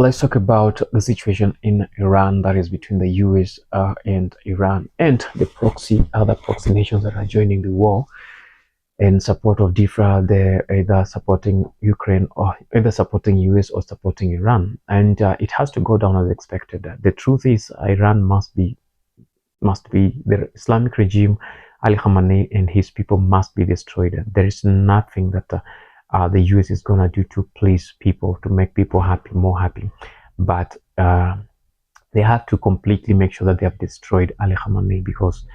Let's talk about the situation in Iran, that is between the US and Iran and the other proxy nations that are joining the war in support of DIFRA. They're either supporting Ukraine or either supporting US or supporting Iran. And it has to go down as expected. The truth is Iran must be the Islamic regime. Ali Khamenei and his people must be destroyed. There is nothing that the US is gonna do to please people, to make people happy, more happy. But they have to completely make sure that they have destroyed Ali Khamenei, because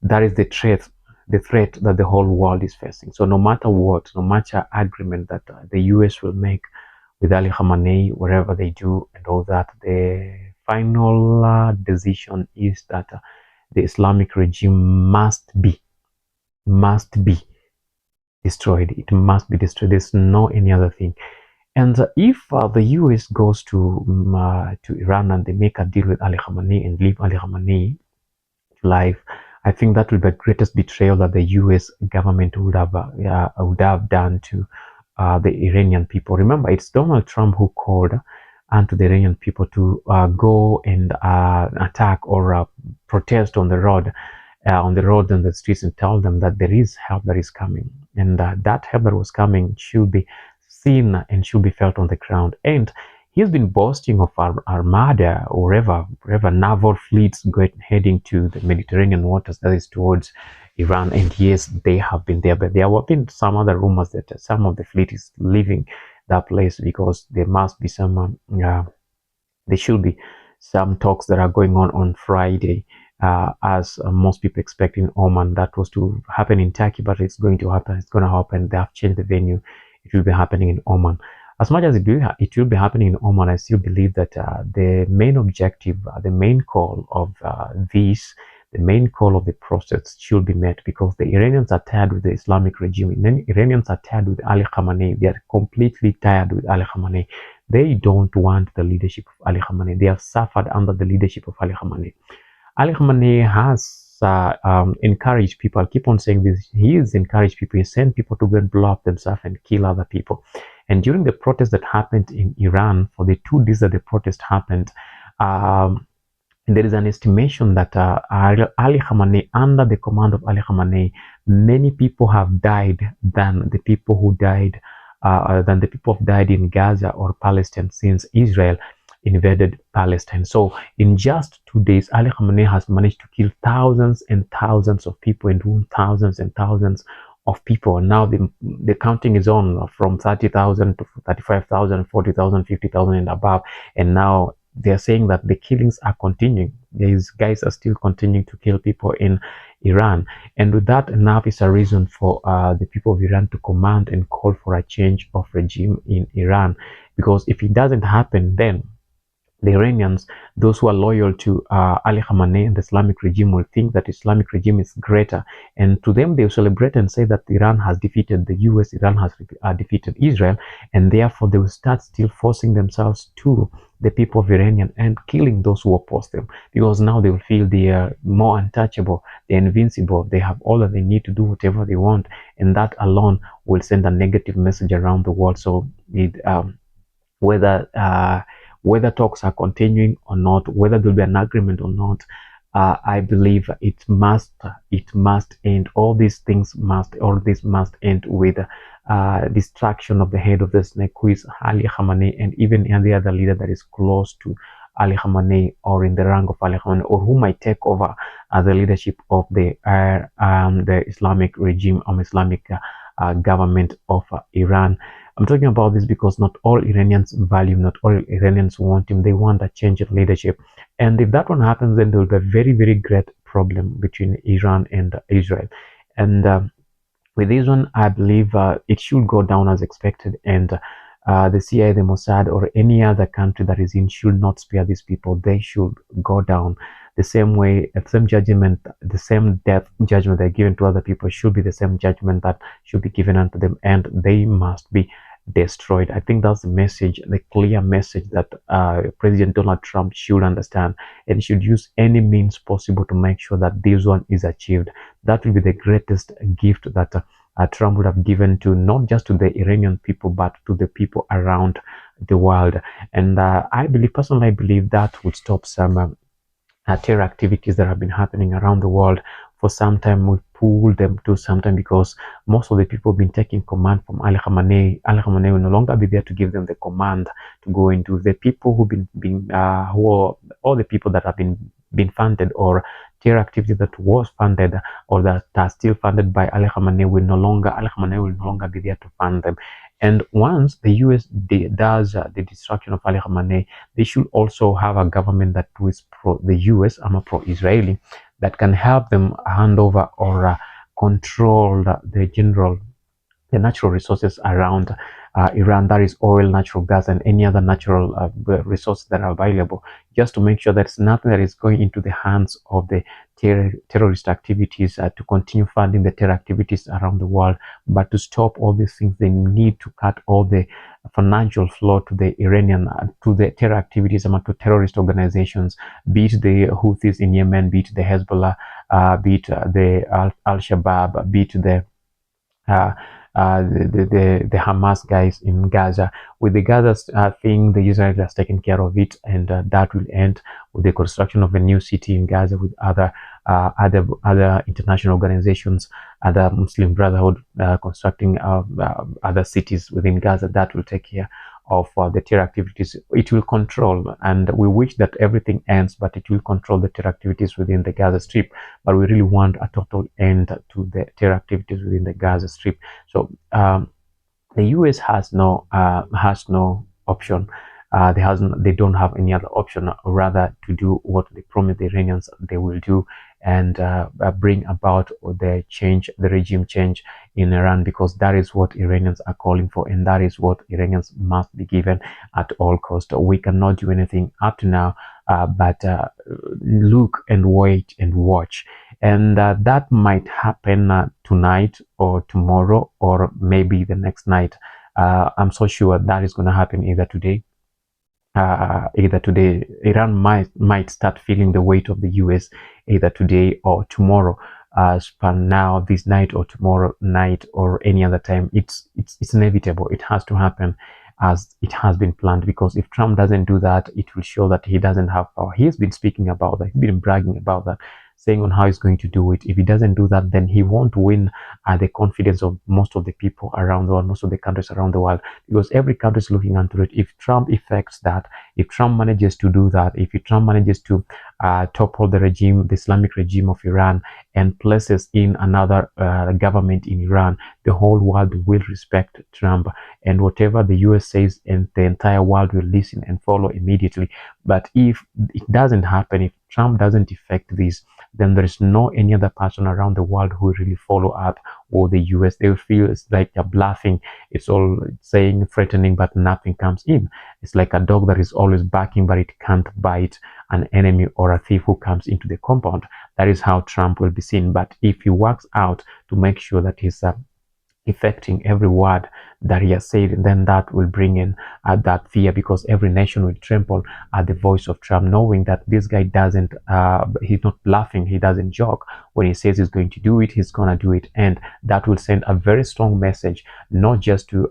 that is the threat that the whole world is facing. So no matter what, no matter agreement that the US will make with Ali Khamenei, wherever they do and all that, the final decision is that the Islamic regime must be destroyed. It must be destroyed. There's no any other thing. And if the US goes to Iran and they make a deal with Ali Khamenei and leave Ali Khamenei life, I think that will be the greatest betrayal that the US government would have done to the Iranian people. Remember, it's Donald Trump who called to the Iranian people to go and attack or protest on the road and the streets, and tell them that there is help that is coming, and that help that was coming should be seen and should be felt on the ground. And he's been boasting of our armada, or wherever naval fleets heading to the Mediterranean waters, that is towards Iran. And yes, they have been there, but there have been some other rumors that some of the fleet is leaving that place, because there must be some there should be some talks that are going on Friday, as most people expect in Oman. That was to happen in Turkey, but it's going to happen. It's going to happen. They have changed the venue. It will be happening in Oman. As much as it will be happening in Oman, I still believe that the main objective, the main call of the main call of the process should be met, because the Iranians are tired with the Islamic regime. And then Iranians are tired with Ali Khamenei. They are completely tired with Ali Khamenei. They don't want the leadership of Ali Khamenei. They have suffered under the leadership of Ali Khamenei. Ali Khamenei has encouraged people. I keep on saying this. He has encouraged people. He sent people to go and blow up themselves and kill other people. And during the protest that happened in Iran, for the 2 days that the protest happened, there is an estimation that Ali Khamenei, under the command of Ali Khamenei, many people have died than the people who died, in Gaza or Palestine since Israel invaded Palestine. So in just 2 days, Ali Khamenei has managed to kill thousands and thousands of people and wound thousands and thousands of people. Now the counting is on from 30,000 to 35,000, 40,000, 50,000 and above. And now they're saying that the killings are continuing. These guys are still continuing to kill people in Iran. And with that, enough is a reason for the people of Iran to command and call for a change of regime in Iran. Because if it doesn't happen, then the Iranians, those who are loyal to Ali Khamenei and the Islamic regime, will think that Islamic regime is greater. And to them, they will celebrate and say that Iran has defeated the US, Iran has defeated Israel, and therefore they will start still forcing themselves to the people of Iran and killing those who oppose them, because now they will feel they are more untouchable, they're invincible, they have all that they need to do whatever they want, and that alone will send a negative message around the world. So whether talks are continuing or not, whether there'll be an agreement or not, I believe it must end. All this must end with destruction of the head of the snake, who is Ali Khamenei, and even any other leader that is close to Ali Khamenei or in the rank of Ali Khamenei, or who might take over the leadership of the Islamic regime, Islamic government of Iran. I'm talking about this because not all Iranians value him, not all Iranians want him. They want a change of leadership. And if that one happens, then there will be a very, very great problem between Iran and Israel. And with this one, I believe it should go down as expected. And the CIA, the Mossad, or any other country that is in should not spare these people. They should go down the same way, the same judgment, the same death judgment they're given to other people should be the same judgment that should be given unto them, and they must be destroyed. I think that's the message, the clear message that President Donald Trump should understand, and should use any means possible to make sure that this one is achieved. That will be the greatest gift that Trump would have given to not just to the Iranian people, but to the people around the world. And I believe that would stop some terror activities that have been happening around the world for some time. We pull them to some time because most of the people have been taking command from Ali Khamenei. Ali Khamenei will no longer be there to give them the command to go into. The people who've who are all the people that have been funded, or terror activity that was funded or that are still funded by Ali Khamenei Ali Khamenei will no longer be there to fund them. And once the US does the destruction of Ali Khamenei, they should also have a government that is pro the US, pro-Israeli, that can help them hand over or control the natural resources around Iran, that is oil, natural gas, and any other natural resources that are available, just to make sure that it's nothing that is going into the hands of the terrorist activities to continue funding the terror activities around the world. But to stop all these things, they need to cut all the financial flow to the Iranian, to the terror activities, to terrorist organizations, be it the Houthis in Yemen, be it the Hezbollah, be it the Al-Shabaab, be it uh, the Hamas guys in Gaza. With the Gaza thing, the Israel has taken care of it, and that will end with the construction of a new city in Gaza with other international organizations, other Muslim Brotherhood constructing other cities within Gaza. That will take care of the terror activities. It will control, and we wish that everything ends, but it will control the terror activities within the Gaza Strip. But we really want a total end to the terror activities within the Gaza Strip. So the US has no option. They don't have any other option rather to do what they promised the Iranians they will do, and bring about the regime change in Iran, because that is what Iranians are calling for, and that is what Iranians must be given at all cost. We cannot do anything up to now, but look and wait and watch. And that might happen tonight or tomorrow or maybe the next night. I'm so sure that is going to happen either today. Iran might start feeling the weight of the US either today or tomorrow. For now, this night or tomorrow night or any other time, it's inevitable. It has to happen as it has been planned, because if Trump doesn't do that, it will show that he doesn't have power. He has been speaking about that. He's been bragging about that, saying on how he's going to do it. If he doesn't do that, then he won't win the confidence of most of the people around the world, most of the countries around the world, because every country is looking into it. If Trump effects that, if Trump manages to do that, if Trump manages to topple the regime, the Islamic regime of Iran, and places in another government in Iran, the whole world will respect Trump, and whatever the US says, and the entire world will listen and follow immediately. But if it doesn't happen, if Trump doesn't effect this, then there is no any other person around the world who will really follow up, or the US. They will feel it's like they're bluffing. It's all saying, threatening, but nothing comes in. It's like a dog that is always barking, but it can't bite an enemy or a thief who comes into the compound. That is how Trump will be seen. But if he works out to make sure that he's affecting every word that he has said, then that will bring in that fear, because every nation will tremble at the voice of Trump, knowing that this guy doesn't, he's not bluffing, he doesn't joke. When he says he's going to do it, he's gonna do it, and that will send a very strong message, not just to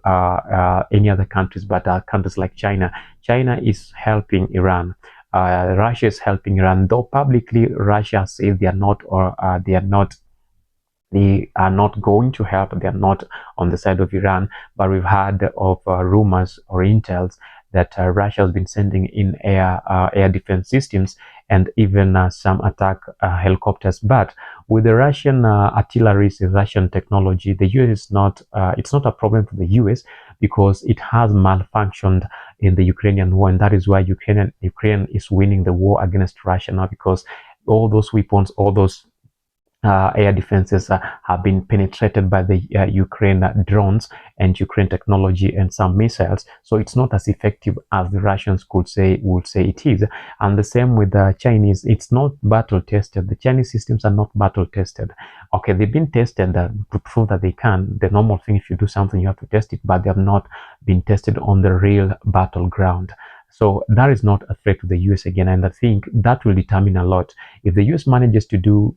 any other countries, but countries like China. China is helping Iran. Russia is helping Iran, though publicly Russia says they are not, or they are not going to help. They are not on the side of Iran, but we've heard of rumors or intels that Russia has been sending in air defense systems, and even some attack helicopters. But with the Russian artillery, the Russian technology, the US is not. It's not a problem for the US, because it has malfunctioned in the Ukrainian war, and that is why Ukraine is winning the war against Russia now, because all those weapons, all those air defenses have been penetrated by the Ukraine drones and Ukraine technology and some missiles. So it's not as effective as the Russians would say it is. And the same with the Chinese. It's not battle tested. The Chinese systems are not battle tested. Okay, they've been tested to prove that they can. The normal thing, if you do something, you have to test it, but they have not been tested on the real battleground. So that is not a threat to the US again, and I think that will determine a lot. If the US manages to go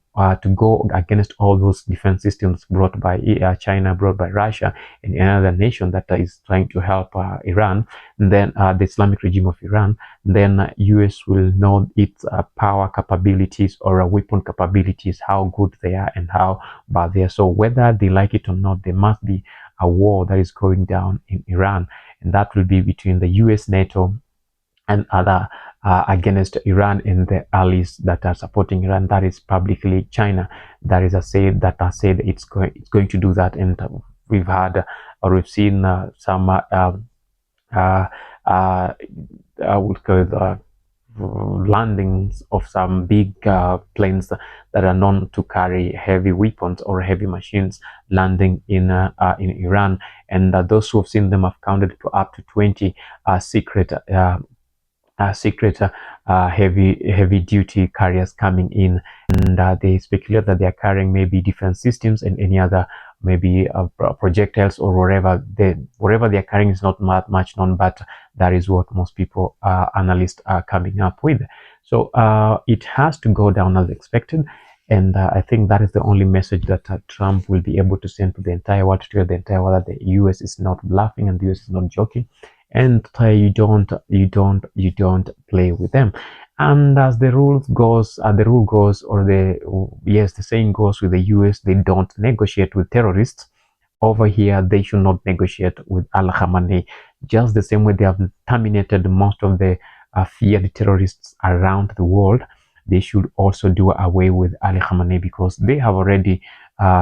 against all those defense systems brought by China, brought by Russia, and another nation that is trying to help Iran, then the Islamic regime of Iran, then US will know its power capabilities or weapon capabilities, how good they are and how bad they are. So whether they like it or not, there must be a war that is going down in Iran, and that will be between the US, NATO, and other against Iran and the allies that are supporting Iran. That is publicly China. That is a said that has said it's going to do that, and we've had or we've seen some uh, uh, landings of some big planes that are known to carry heavy weapons or heavy machines landing in Iran, and those who have seen them have counted to up to 20 secret heavy duty carriers coming in, and they speculate that they are carrying maybe defense systems and any other maybe projectiles or whatever they are carrying is not much known, but that is what most people analysts are coming up with. So it has to go down as expected, and I think that is the only message that Trump will be able to send to the entire world, to tell the entire world that the US is not bluffing and the US is not joking, and you don't play with them. And as the rule goes, the saying goes with the US, they don't negotiate with terrorists. Over here, they should not negotiate with Al Khamenei. Just the same way they have terminated most of the feared terrorists around the world, they should also do away with Ali Khamenei, because they have already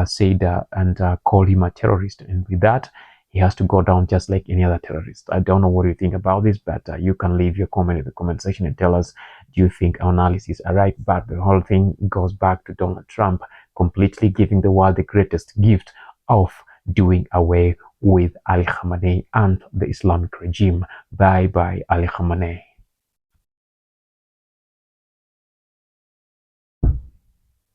said and called him a terrorist. And with that, he has to go down just like any other terrorist. I don't know what you think about this, but you can leave your comment in the comment section and tell us, do you think our analysis are right? But the whole thing goes back to Donald Trump completely giving the world the greatest gift of doing away with Ali Khamenei and the Islamic regime. Bye bye, Ali Khamenei.